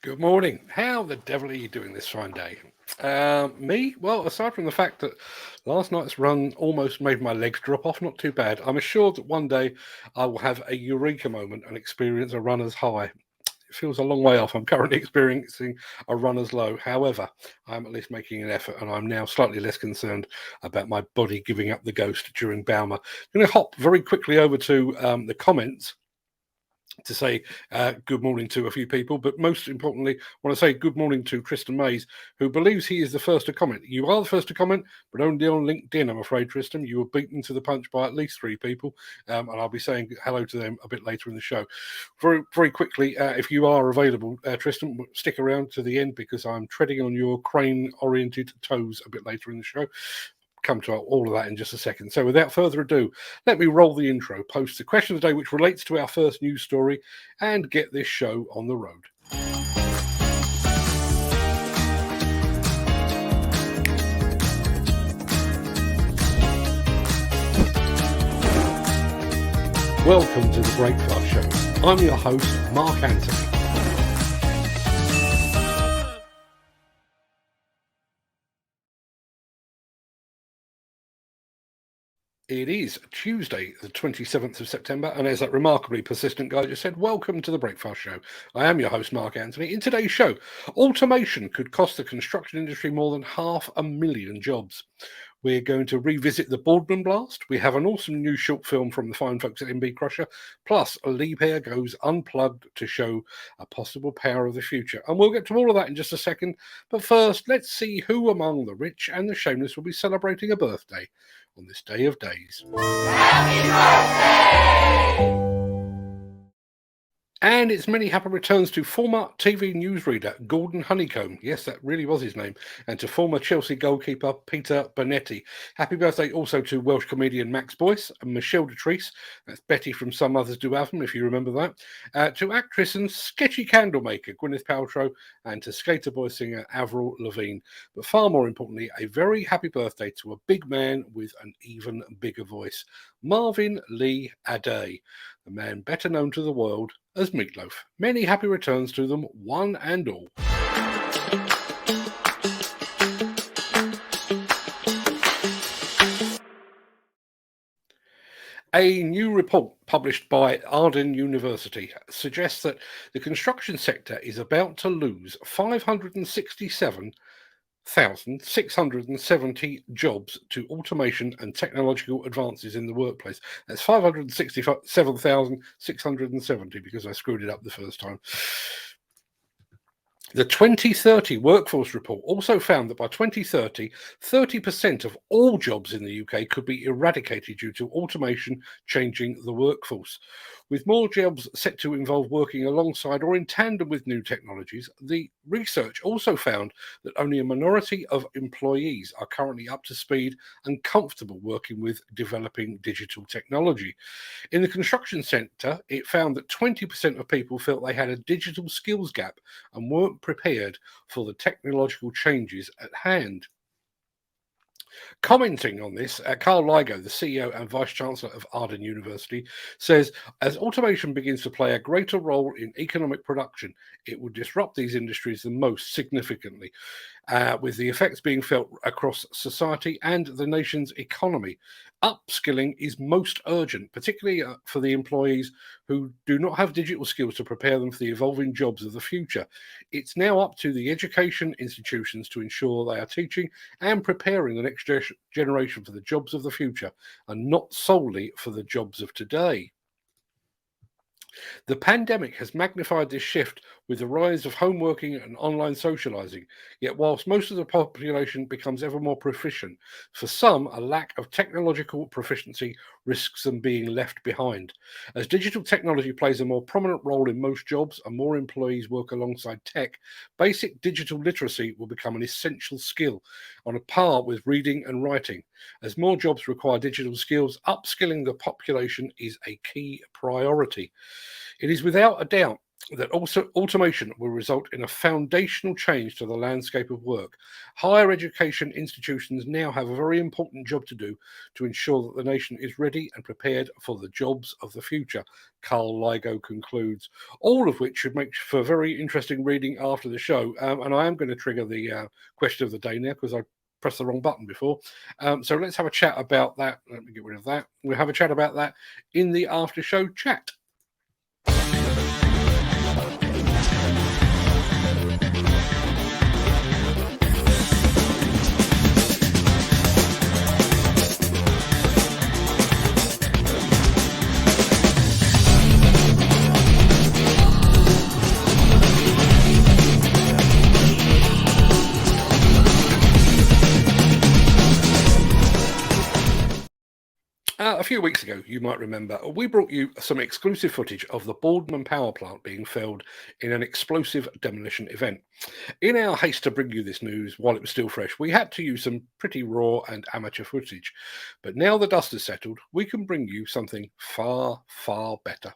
Good morning. How the devil are you doing this fine day? Me? Well, aside from the fact that last night's run almost made my legs drop off, not too bad. I'm assured that one day I will have a eureka moment and experience a runner's high. It feels a long way off. I'm currently experiencing a runner's low. However, I'm at least making an effort, and I'm now slightly less concerned about my body giving up the ghost during Baumer. I'm going to hop very quickly over to the comments to say good morning to a few people, but most importantly, I want to say good morning to Tristan Mays, who believes he is the first to comment. You are the first to comment, but only on LinkedIn, I'm afraid, Tristan. You were beaten to the punch by at least three people, and I'll be saying hello to them a bit later in the show. Very, very quickly, if you are available, Tristan, stick around to the end because I'm treading on your crane-oriented toes a bit later in the show. Come to all of that in just a second. So without further ado, let me roll the intro, post the question of the day, which relates to our first news story, and get this show on the road. Welcome to the Breakfast Show. I'm your host, Mark Anthony. It is Tuesday, the 27th of September, and as that remarkably persistent guy just said, welcome to the Breakfast Show. I am your host, Mark Anthony. In today's show, automation could cost the construction industry more than 500,000 jobs. We're going to revisit the Boardman blast. We have an awesome new short film from the fine folks at MB Crusher. Plus, Liebherr goes unplugged to show a possible power of the future. And we'll get to all of that in just a second. But first, let's see who among the rich and the shameless will be celebrating a birthday on this day of days. Happy birthday! And its many happy returns to former TV newsreader Gordon Honeycomb. Yes, that really was his name. And to former Chelsea goalkeeper Peter Bonetti. Happy birthday also to Welsh comedian Max Boyce and Michelle Detrice. That's Betty from Some Others Do Have Them, if you remember that. To actress and sketchy candle maker Gwyneth Paltrow. And to skater boy singer Avril Lavigne. But far more importantly, a very happy birthday to a big man with an even bigger voice. Marvin Lee Aday, the man better known to the world as Meatloaf. Many happy returns to them, one and all. A new report published by Arden University suggests that the construction sector is about to lose 567,670 jobs to automation and technological advances in the workplace. That's 567,670 because I screwed it up the first time. The 2030 Workforce Report also found that by 2030, 30% of all jobs in the UK could be eradicated due to automation changing the workforce. With more jobs set to involve working alongside or in tandem with new technologies, the research also found that only a minority of employees are currently up to speed and comfortable working with developing digital technology. In the construction sector, it found that 20% of people felt they had a digital skills gap and weren't prepared for the technological changes at hand. Commenting on this, Carl Ligo, the CEO and Vice Chancellor of Arden University, says, as automation begins to play a greater role in economic production, it will disrupt these industries the most significantly, with the effects being felt across society and the nation's economy. Upskilling is most urgent, particularly for the employees who do not have digital skills to prepare them for the evolving jobs of the future. It's now up to the education institutions to ensure they are teaching and preparing the next generation for the jobs of the future and not solely for the jobs of today. The pandemic has magnified this shift with the rise of home working and online socializing. Yet, whilst most of the population becomes ever more proficient, for some, a lack of technological proficiency risks them being left behind. As digital technology plays a more prominent role in most jobs and more employees work alongside tech, basic digital literacy will become an essential skill on a par with reading and writing. As more jobs require digital skills, upskilling the population is a key priority. It is without a doubt that also automation will result in a foundational change to the landscape of work. Higher education institutions now have a very important job to do to ensure that the nation is ready and prepared for the jobs of the future. Carl Ligo concludes, all of which should make for very interesting reading after the show. And I am going to trigger the question of the day now because I pressed the wrong button before. So let's have a chat about that. Let me get rid of that. We'll have a chat about that in the after show chat. A few weeks ago, you might remember, we brought you some exclusive footage of the Boardman power plant being felled in an explosive demolition event. In our haste to bring you this news while it was still fresh, we had to use some pretty raw and amateur footage. But now the dust has settled, we can bring you something far, far better.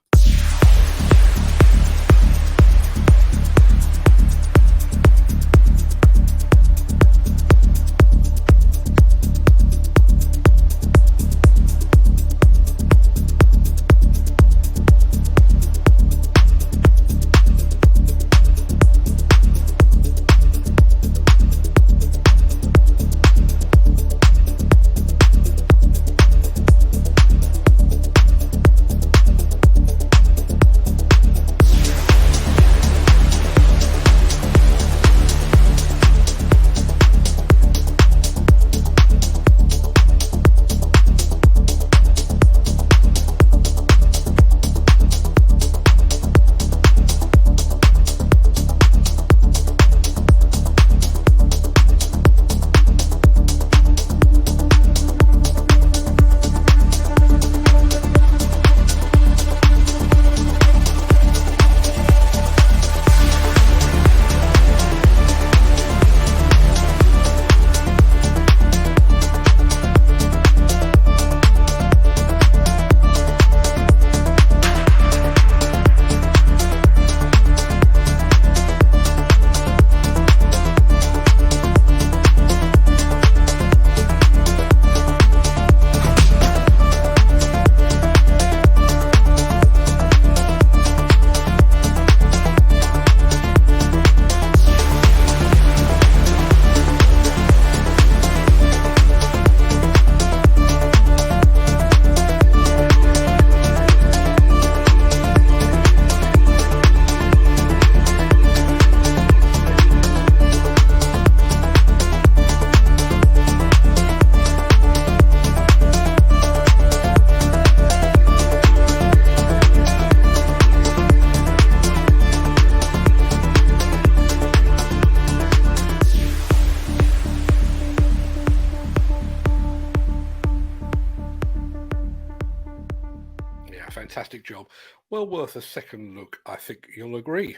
Fantastic job. Well worth a second look, I think you'll agree.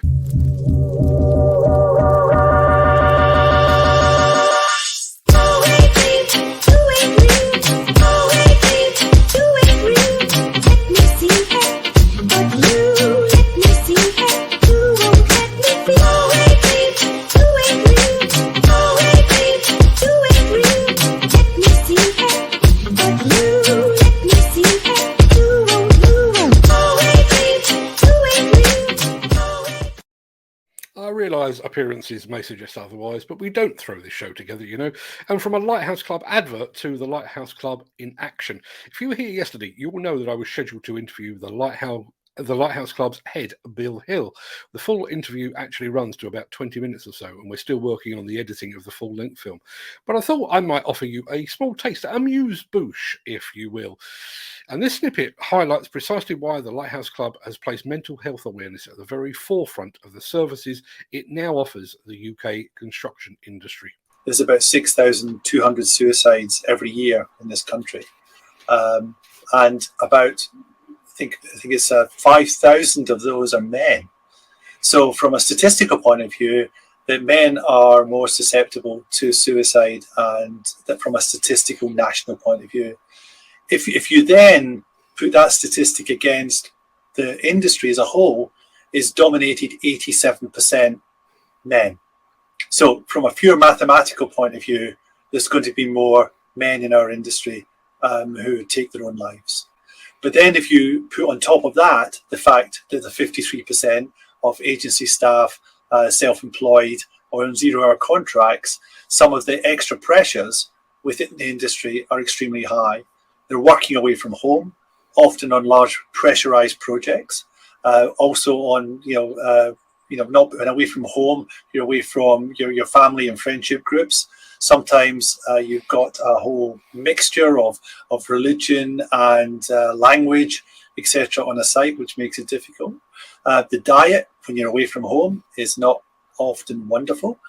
Appearances may suggest otherwise, but we don't throw this show together, you know. And from a Lighthouse Club advert to the Lighthouse Club in action. If you were here yesterday, you will know that I was scheduled to interview the Lighthouse Club's head, Bill Hill. The full interview actually runs to about 20 minutes or so, and we're still working on the editing of the full-length film. But I thought I might offer you a small taste, amuse-bouche, if you will. And this snippet highlights precisely why the Lighthouse Club has placed mental health awareness at the very forefront of the services it now offers the UK construction industry. There's about 6,200 suicides every year in this country, and about I think it's 5,000 of those are men. So from a statistical point of view, that men are more susceptible to suicide, and that from a statistical national point of view. If you then put that statistic against the industry as a whole, is dominated 87% men. So from a pure mathematical point of view, there's going to be more men in our industry who take their own lives. But then if you put on top of that the fact that the 53% of agency staff, self-employed or on zero-hour contracts, some of the extra pressures within the industry are extremely high. They're working away from home, often on large pressurized projects, also on, not away from home, you're away from your family and friendship groups. Sometimes you've got a whole mixture of religion and language, etc. on a site, which makes it difficult. The diet, when you're away from home, is not often wonderful.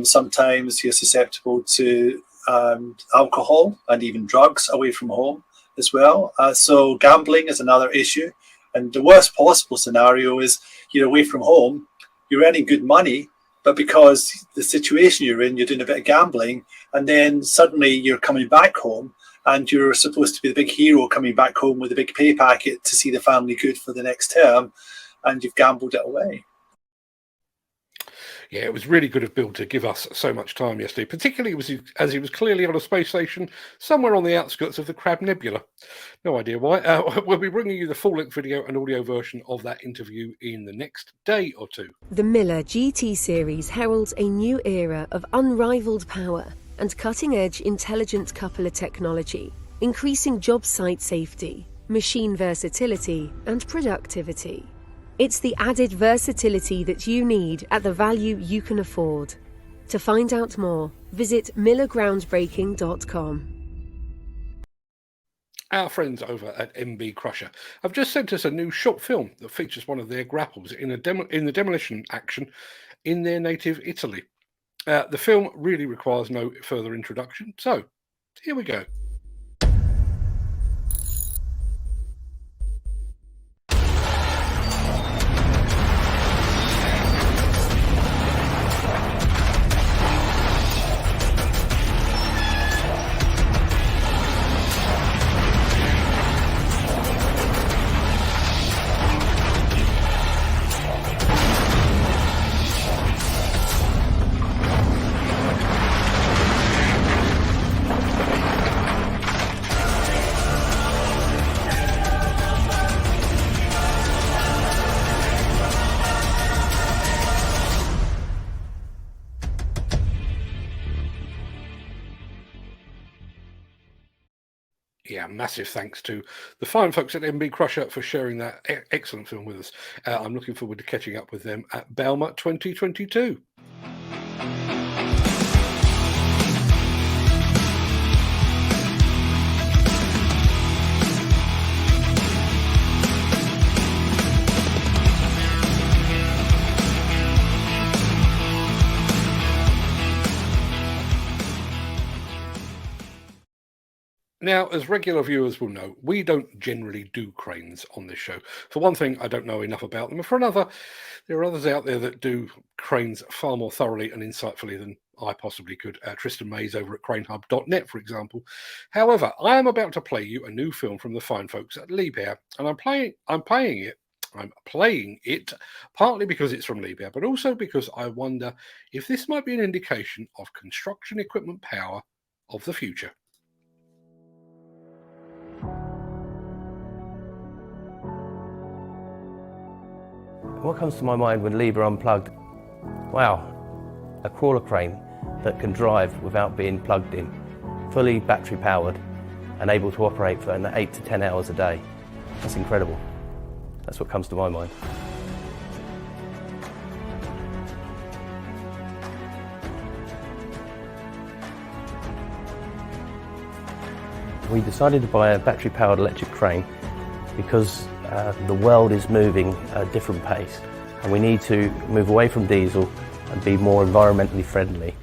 Sometimes you're susceptible to alcohol and even drugs away from home as well. So gambling is another issue. And the worst possible scenario is you're away from home, you're earning good money, but because the situation you're in, you're doing a bit of gambling, and then suddenly you're coming back home and you're supposed to be the big hero coming back home with a big pay packet to see the family good for the next term, and you've gambled it away. Yeah, it was really good of Bill to give us so much time yesterday, particularly as he was clearly on a space station somewhere on the outskirts of the Crab Nebula. No idea why. We'll be bringing you the full-length video and audio version of that interview in the next day or two. The Miller GT series heralds a new era of unrivaled power and cutting-edge intelligent coupler technology, increasing job site safety, machine versatility, and productivity. It's the added versatility that you need at the value you can afford. To find out more, visit millergroundbreaking.com. Our friends over at MB Crusher have just sent us a new short film that features one of their grapples in the demolition action in their native Italy. The film really requires no further introduction, so here we go. Yeah, massive thanks to the fine folks at MB Crusher for sharing that excellent film with us. I'm looking forward to catching up with them at Bauma 2022. Now, as regular viewers will know, we don't generally do cranes on this show. For one thing, I don't know enough about them. And for another, there are others out there that do cranes far more thoroughly and insightfully than I possibly could. Tristan Mays over at cranehub.net, for example. However, I am about to play you a new film from the fine folks at Liebherr, and I'm playing it partly because it's from Liebherr, but also because I wonder if this might be an indication of construction equipment power of the future. What comes to my mind when Liebherr unplugged? Wow, a crawler crane that can drive without being plugged in, fully battery powered and able to operate for 8 to 10 hours a day. That's incredible. That's what comes to my mind. We decided to buy a battery powered electric crane because the world is moving at a different pace and we need to move away from diesel and be more environmentally friendly.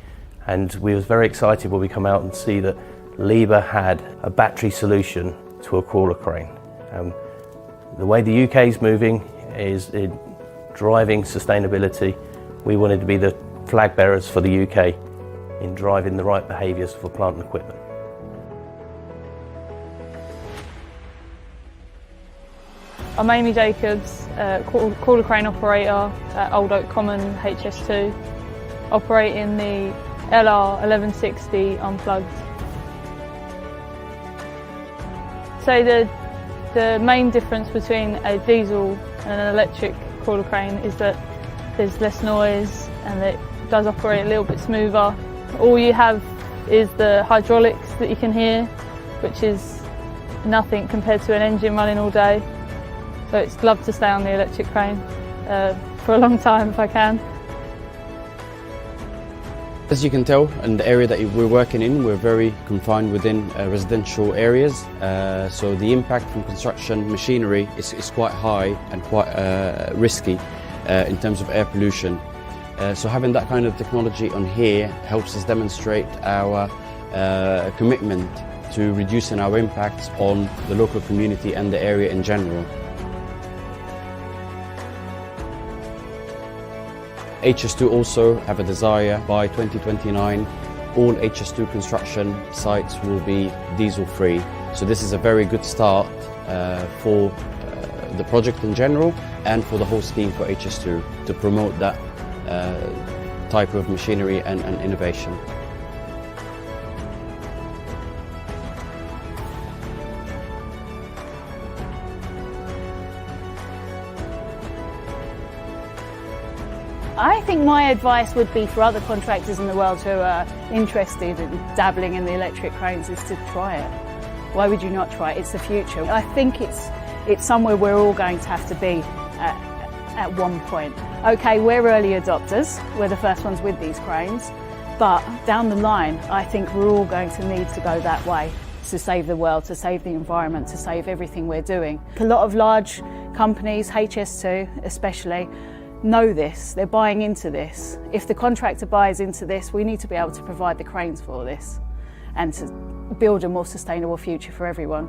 And we was very excited when we come out and see that Liebherr had a battery solution to a crawler crane. The way the UK is moving is in driving sustainability. We wanted to be the flag bearers for the UK in driving the right behaviours for plant and equipment. I'm Amy Jacobs, crawler crane operator at Old Oak Common HS2, operating the LR 1160 unplugged. So the main difference between a diesel and an electric crawler crane is that there's less noise and it does operate a little bit smoother. All you have is the hydraulics that you can hear, which is nothing compared to an engine running all day. So it's love to stay on the electric crane for a long time if I can. As you can tell, in the area that we're working in, we're very confined within residential areas. So the impact from construction machinery is quite high and quite risky in terms of air pollution. So having that kind of technology on here helps us demonstrate our commitment to reducing our impacts on the local community and the area in general. HS2 also have a desire by 2029 all HS2 construction sites will be diesel free. So this is a very good start for the project in general and for the whole scheme for HS2 to promote that type of machinery and innovation. I think my advice would be for other contractors in the world who are interested in dabbling in the electric cranes is to try it. Why would you not try it? It's the future. I think it's somewhere we're all going to have to be at one point. Okay, we're early adopters, we're the first ones with these cranes, but down the line I think we're all going to need to go that way to save the world, to save the environment, to save everything we're doing. A lot of large companies, HS2 especially, know this, they're buying into this. If the contractor buys into this, we need to be able to provide the cranes for this and to build a more sustainable future for everyone.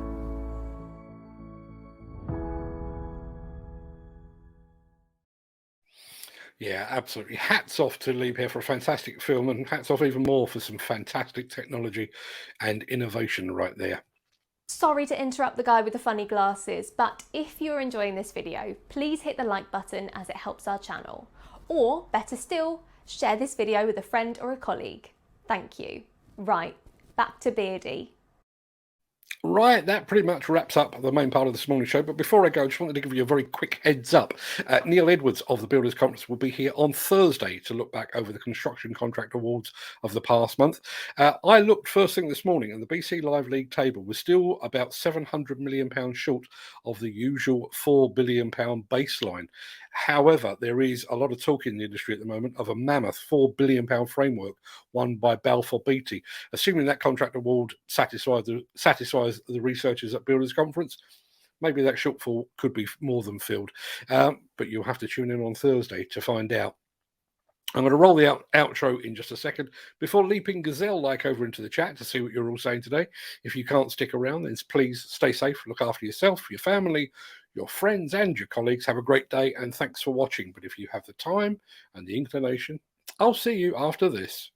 Yeah, absolutely. Hats off to Liebherr for a fantastic film, and hats off even more for some fantastic technology and innovation right there. Sorry to interrupt the guy with the funny glasses, but if you're enjoying this video, please hit the like button as it helps our channel. Or, better still, share this video with a friend or a colleague. Thank you. Right, back to Beardy. Right, that pretty much wraps up the main part of this morning's show. But before I go, I just wanted to give you a very quick heads up. Neil Edwards of the Builders Conference will be here on Thursday to look back over the construction contract awards of the past month. I looked first thing this morning, and the BC Live League table was still about £700 million short of the usual £4 billion baseline. However, there is a lot of talk in the industry at the moment of a mammoth £4 billion framework won by Balfour Beatty. Assuming that contract award satisfies the researchers at Builders Conference, maybe that shortfall could be more than filled. But you'll have to tune in on Thursday to find out. I'm going to roll the outro in just a second before leaping gazelle-like over into the chat to see what you're all saying today. If you can't stick around, then please stay safe, look after yourself, your family, your friends and your colleagues. Have a great day, and thanks for watching. But if you have the time and the inclination, I'll see you after this.